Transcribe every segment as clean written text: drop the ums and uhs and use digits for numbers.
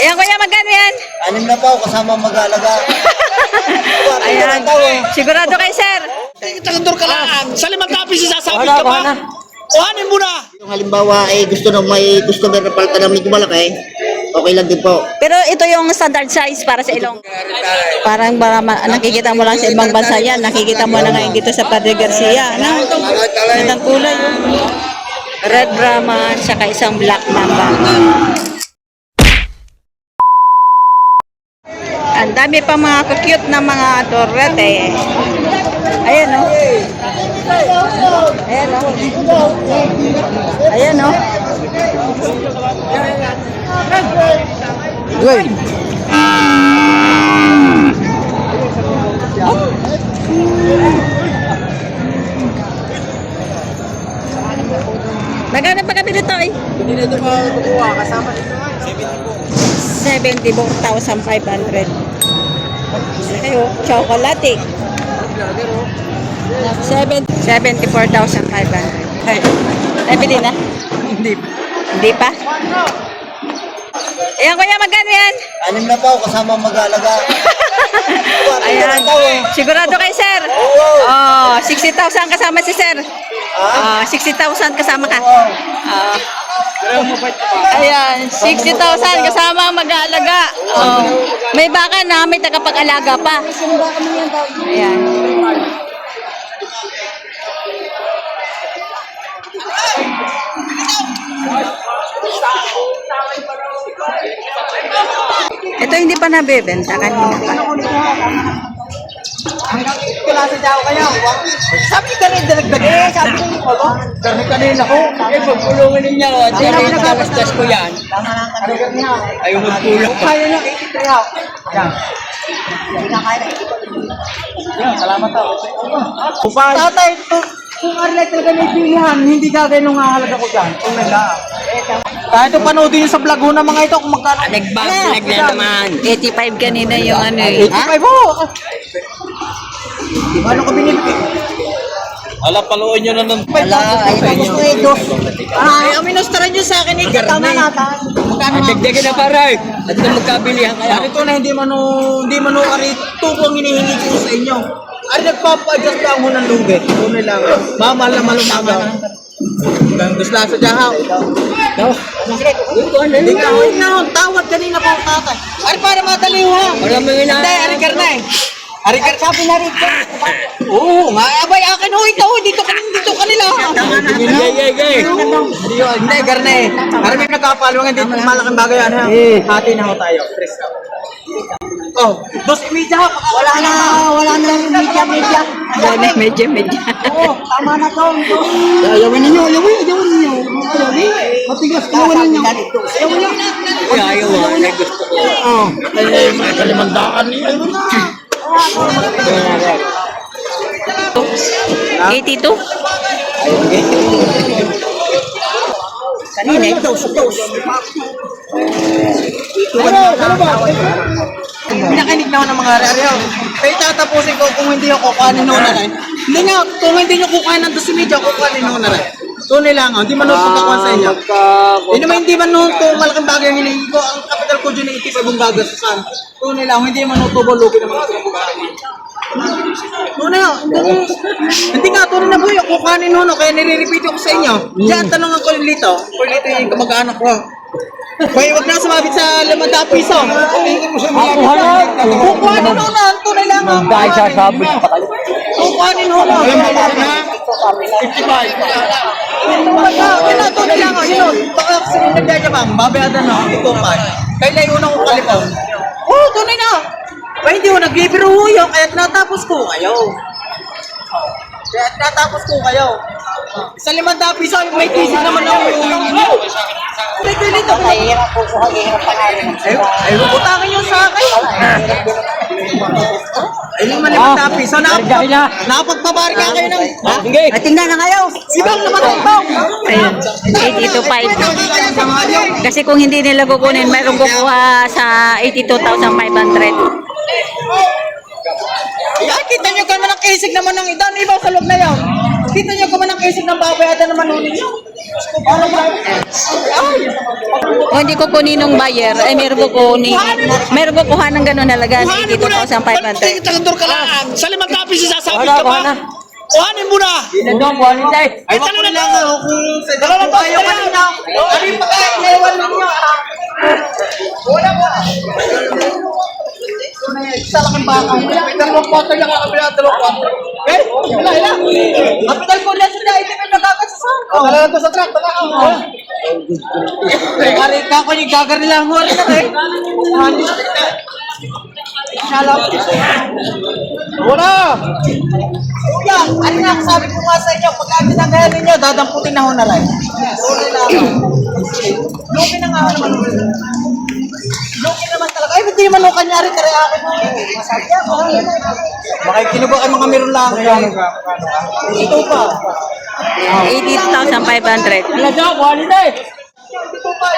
Ayan kuya, magkano yan? 6 na po, kasama mag-aalaga. Ayan. Sigurado kay sir. Tagador ka lang. Sa 5 tapis sasabit ka pa. Kuhanin mo na. Yung halimbawa ay gusto ng may customer na palitan ng medyo malaki, okay lang din po. Pero ito yung standard size para sa ilong. Parang nakikita mo lang sa ibang bansa yan. Nakikita mo na ngayon dito sa Padre Garcia. Ano? Gandang kulay. Red Brahman, saka isang black mamba. Ang dami pa mga cute na mga dorete. Ayan o. Ayan o. Ayan o. Good. Magkano pa kami dito eh? Hindi na ito makukuha. Kasama nito. 74,500. Ayo, chocolate. 74,500. Ay, bili na? Hindi. Hindi pa? Ayan kuya, magkano yan? 6 na po, kasama mag-aalaga. Ayan. Sigurado kay sir? Oh, 60,000 kasama si sir. 60,000 kasama ka. Ayan, 60,000 kasama ang mag-aalaga. Oh, may baka na, may tagapag-alaga pa. Ayan. Ito hindi pa nabebenta kanina pa. Klase daw kaya. Sabi ka rin, dalagdag. Sabi ko, dami kanina ko. Pagpulungan ninyo. At yan ay nagkabastas ko yan. Ayaw magpulong. Kaya na, 83 ako. Yan. Salamat ako. Tatay, kung Arlette talaga may pilihan, hindi gagawin nung hahalaga ko dyan. Kung naglaan. Kahit ito panoodin nyo sa vlog ho ng mga ito kung magkano. Nag-vlog na naman. 85 kanina yung ano eh. 85 ho. Ano ko binili? Ala, paluin nyo na ng... Wala, ayun gusto eh, dos. Ay, ang minustaran nyo sa akin, tama natin. Magkano nga? Dagdagan na paray. At na magkabilihan kaya. Ito na hindi man ari tubo ang hinihingi ko sa inyo. Ari nagpapa-adjust lang ho ng lugat. Ito na lang. Mamahal na malumagaw. Gusto lang sa jahaw. Hindi nga ho, tawad kanina po ang tatay. Ari para madali ho ha. Maraming ina. Hindi, ari karnay. Ari karnay. Sabi na rin. Oo, nga abay akin ho ito. Dito kanila. Gay. Hindi, karnay. Ari may nagkapalungan dito. Malaking bagay yan ha. Hati na ho tayo. Tres na. Oh, 2.30 ha. Wala na yung media. Wala na, medyo. Oo, tama na to. Ayawin ninyo. Matigas, ayawan ninyo. Ayaw ah, may gusto ko. Oh, Ay, may kalimandaan niya. 82? kanina ito, sutos. Nakinig na ako ng mga ariyo. Kaya tatapusin ko kung hindi ako kukuhanin noon na rin. Hindi nga, kung hindi nyo kukuhanin ng 12 media, kukuhanin noon na rin. Tunay lang, hindi man noon pagkakuhan sa inyo. Hindi man noon ito malaking bagay ang hinihingi ko. Ang capital ko dyan ay 85 ang gagastusan. Tunay lang, hindi man noon ito balugi naman ito ng bukahan. Tunay nga, hindi nga tunay na buhay. Kukuhanin noon, kaya nire-repeat ko sa inyo. Diyan, tanong ang kulito. Kulito yung kamag-anak ko. Kaya huwag na sumabit sa 5 piso. Kukuhanin noon na, tunay lang. Dahil sasabit pa kayo. Kukuhanin noon na. 55. Tunay lang. Yun, baka sinong nagdadabang, babayadan na, ito pa. Kaya yung unang kong kalipon. Oo, tunay na. Kaya hindi ko nag-libero ho yun, kaya natapos ko kayo. Sa 5 piso, may tisig naman ako. Dito. Mahirap po sa hirap pa namin. Ay, utangin nyo sa akin. Ay, 5 piso. Nakapagpabari ka kayo ng... At tingnan na kayo. Sibang naman ang bang. Ayun, 82.5. Kasi kung hindi nila kukunin, mayroong kukuha sa 82,500. Ay, kita nyo ka naman ang kisig naman ng idan. Iba sa loob na yan. Kita nyo ka man ang kisig ng baboy at naman nunin nyo. Ano ba? Kung hindi ko kunin ng buyer, ay meron ko kuha ng gano'n halaga, 82,500. Tagador ka lang. Sa limang tapis isasabit ka pa. Kuhanin mo na. Pinadong, kuhanin tayo. Ay, tala na lang. Kung dala lang tayo kanina. Ano yung pagkainewan ninyo? Wala mo. Isa lang ang baka. May dalawang kwarto yung kakabila. Dalawang kwarto. Eh, wala. Kapital ko lang sila. Hindi may nagagat sa saan. Dala lang to sa truck. Dala lang. Karit ka ko yung gagar nila. Huwari na eh. Shalom. Wala. Kuya, ano nga sabi ko nga sa inyo, pagka tinanggalan ninyo, dadamputin na ho na lang. Wala na ako. Luki na nga ako naman. Luki naman talaga. Ay, hindi naman ho kanyari kare akin mo. Masabi ako. Baka kinubakan mga meron lang. Ito pa. 82,500. Wala dyan, kuhanin tayo. Ito pa.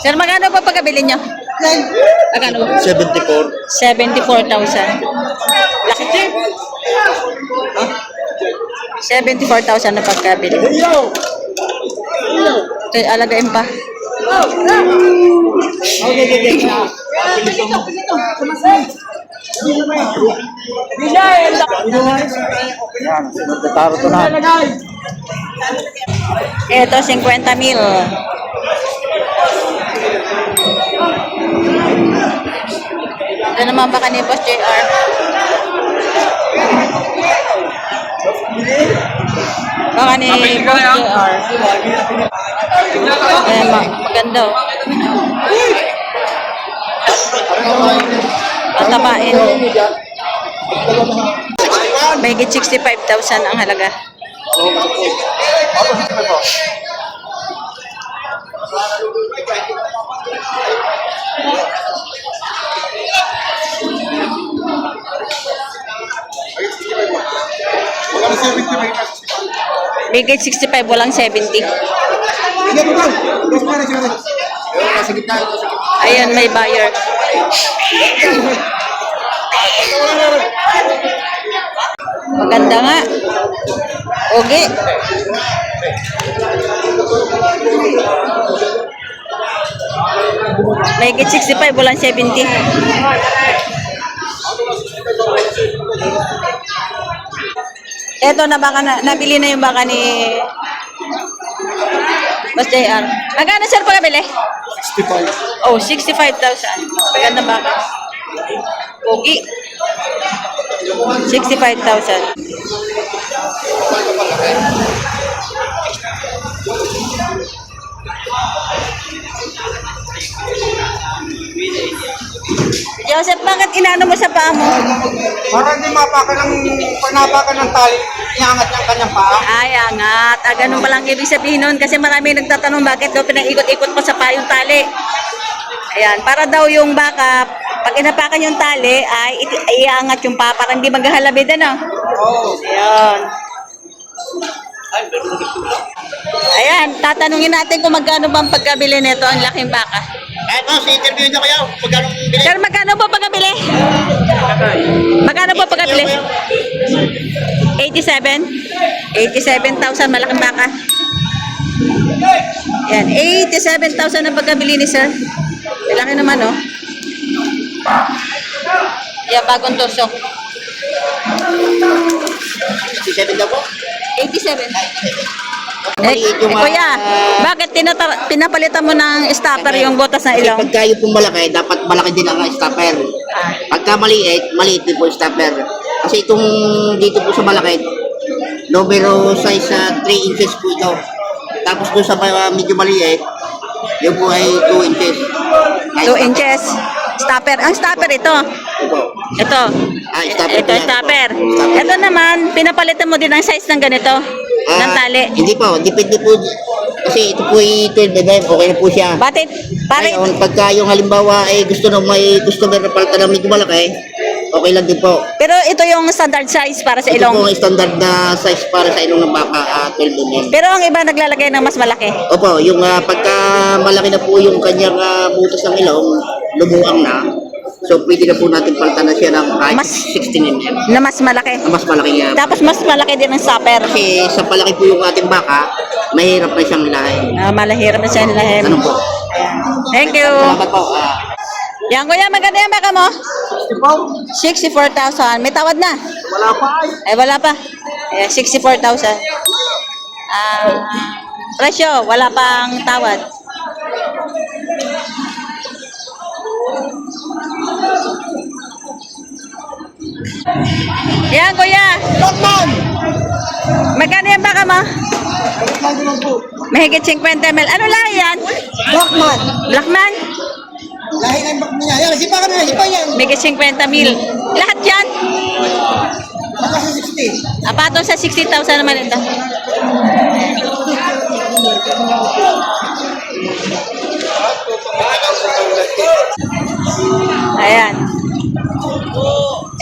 Sir, magkano pa pagkabili nyo? Magkano? 74. 74,000. Laki. 74,000 na pagkabili. Ito, alagain pa. Tataro to na. Ito, 50,000. Ito naman baka ni Boss JR. Baka ni Boss JR. Maganda oh. Patabain. Mahigit 65,000 ang halaga. Mahigit 65, walang 70. Ayan, may buyer. Maganda nga. Okay. Mahigit 65, walang 70. Eto na baka nabili na yung baka ni Boss JR. Magkano sir pagkabili? 65. Oh, 65,000. Maganda baka. Okay. 65,000. Joseph, bakit inano mo sa paa mo? Para hindi mapakan ng panapakan ng tali, iangat ng kanyang paa. Ay, angat. Ganun palang ibig sabihin nun. Kasi marami nagtatanong bakit daw pinag-ikot-ikot pa sa paa yung tali. Ayan, para daw yung baka, pag inapakan yung tali, ay iangat yung paa para hindi maghahalabid, ano? Oo. Ayan. Ayan, tatanungin natin kung magkano bang pagkabili nito ang laking baka. Eto, si interview niyo kayo. Magkano bili? Sir, magkano po pagkabili? Magkano po pagkabili? 87? 87,000, malaking baka. Yan, 87,000 na pagkabili ni sir. Malaki naman, oh. Yan, bagong tusok. 67 daw po. 87. Maliit yung, kuya, bakit pinapalitan mo ng stopper yung butas na Kasi ilong? pagka yung pong malaki, dapat malaki din ang stopper. Pagka maliit, maliit din po yung stopper. Kasi itong dito po sa malaki, numero size 3 inches po ito. Tapos doon sa medyo maliit, yun po ay 2 inches. 2 inches. Stopper. Ang stopper ito. Ito. Ah, stopper Ito, po yan. stopper. Stopper. Ito naman, pinapalitan mo din ang size ng ganito. Ng tali. Hindi po, depende po. Kasi ito po ay 12 mm, okay na po siya. Bakit? Pare, Ngayon, pagka yung halimbawa ay gusto na may customer na palitan ng medyo malaki, okay lang din po. pero ito yung standard size para sa Ito po ilong. ang standard na size para sa ilong ng baka, 12 mm. Pero ang iba naglalagay ng mas malaki. Opo, yung pagka malaki na po yung kanyang butas ng ilong, lubuang na. So, pwede na po natin palitan na siya ng kahit Mas- 16 mm. Na mas malaki. Na mas malaki nga. Tapos mas malaki din ang stopper. Kasi sa palaki po yung ating baka, mahirap na siyang ilahin. Malahirap na siya nilahin. Ano po? Thank you. Salamat po. Yan kuya, maganda yan baka mo? 64,000. May tawad na? Wala pa ay. Ay, wala pa. Ayan, 64,000. Presyo, wala pang tawad. Yan, kuya. Batman! Magkano yan baka mo? Batman din po. Mahigit 50 ml. Ano lahi yan? Batman! Blackman? Lahi na yung Batman niya. Yan, sipa ka na, sipa yan. Mahigit 50 mil. Lahat yan? Baka sa 60. Patong sa 60,000 naman ito. Ayan.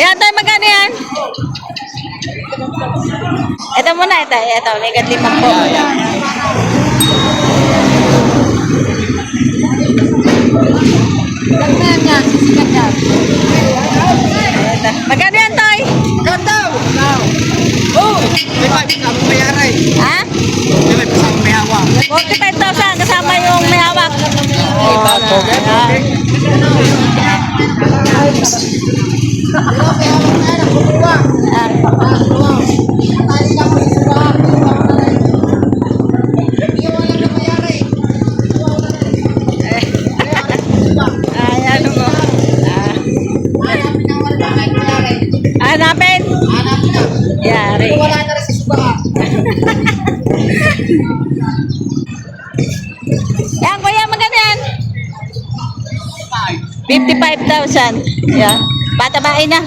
Ayan, tayo magkano yan? Ito muna, ito. Negative po. Ito. Magkano yan, Toy? Gandaw! Oh! May pagkakabong may aray. Ha? May pasang may hawa. 45,000 kasama yung may hawak. Ay, ano mo? Hanapin? Yari. Wala na rin si Suba. Yan, kuya, magkano yan? 55,000. Yan. Patabain na.